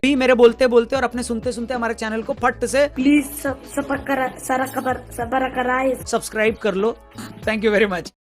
भी मेरे बोलते बोलते और अपने सुनते सुनते हमारे चैनल को फट से प्लीज सब्सक्राइब कर low. Thank you very much.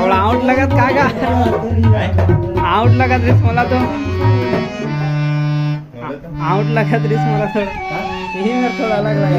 थोड़ा आउट लगत का आउट लगत रिस मला तो आउट लगत रिस मला थोड़ा यही मेरे थोड़ा अलग लगा।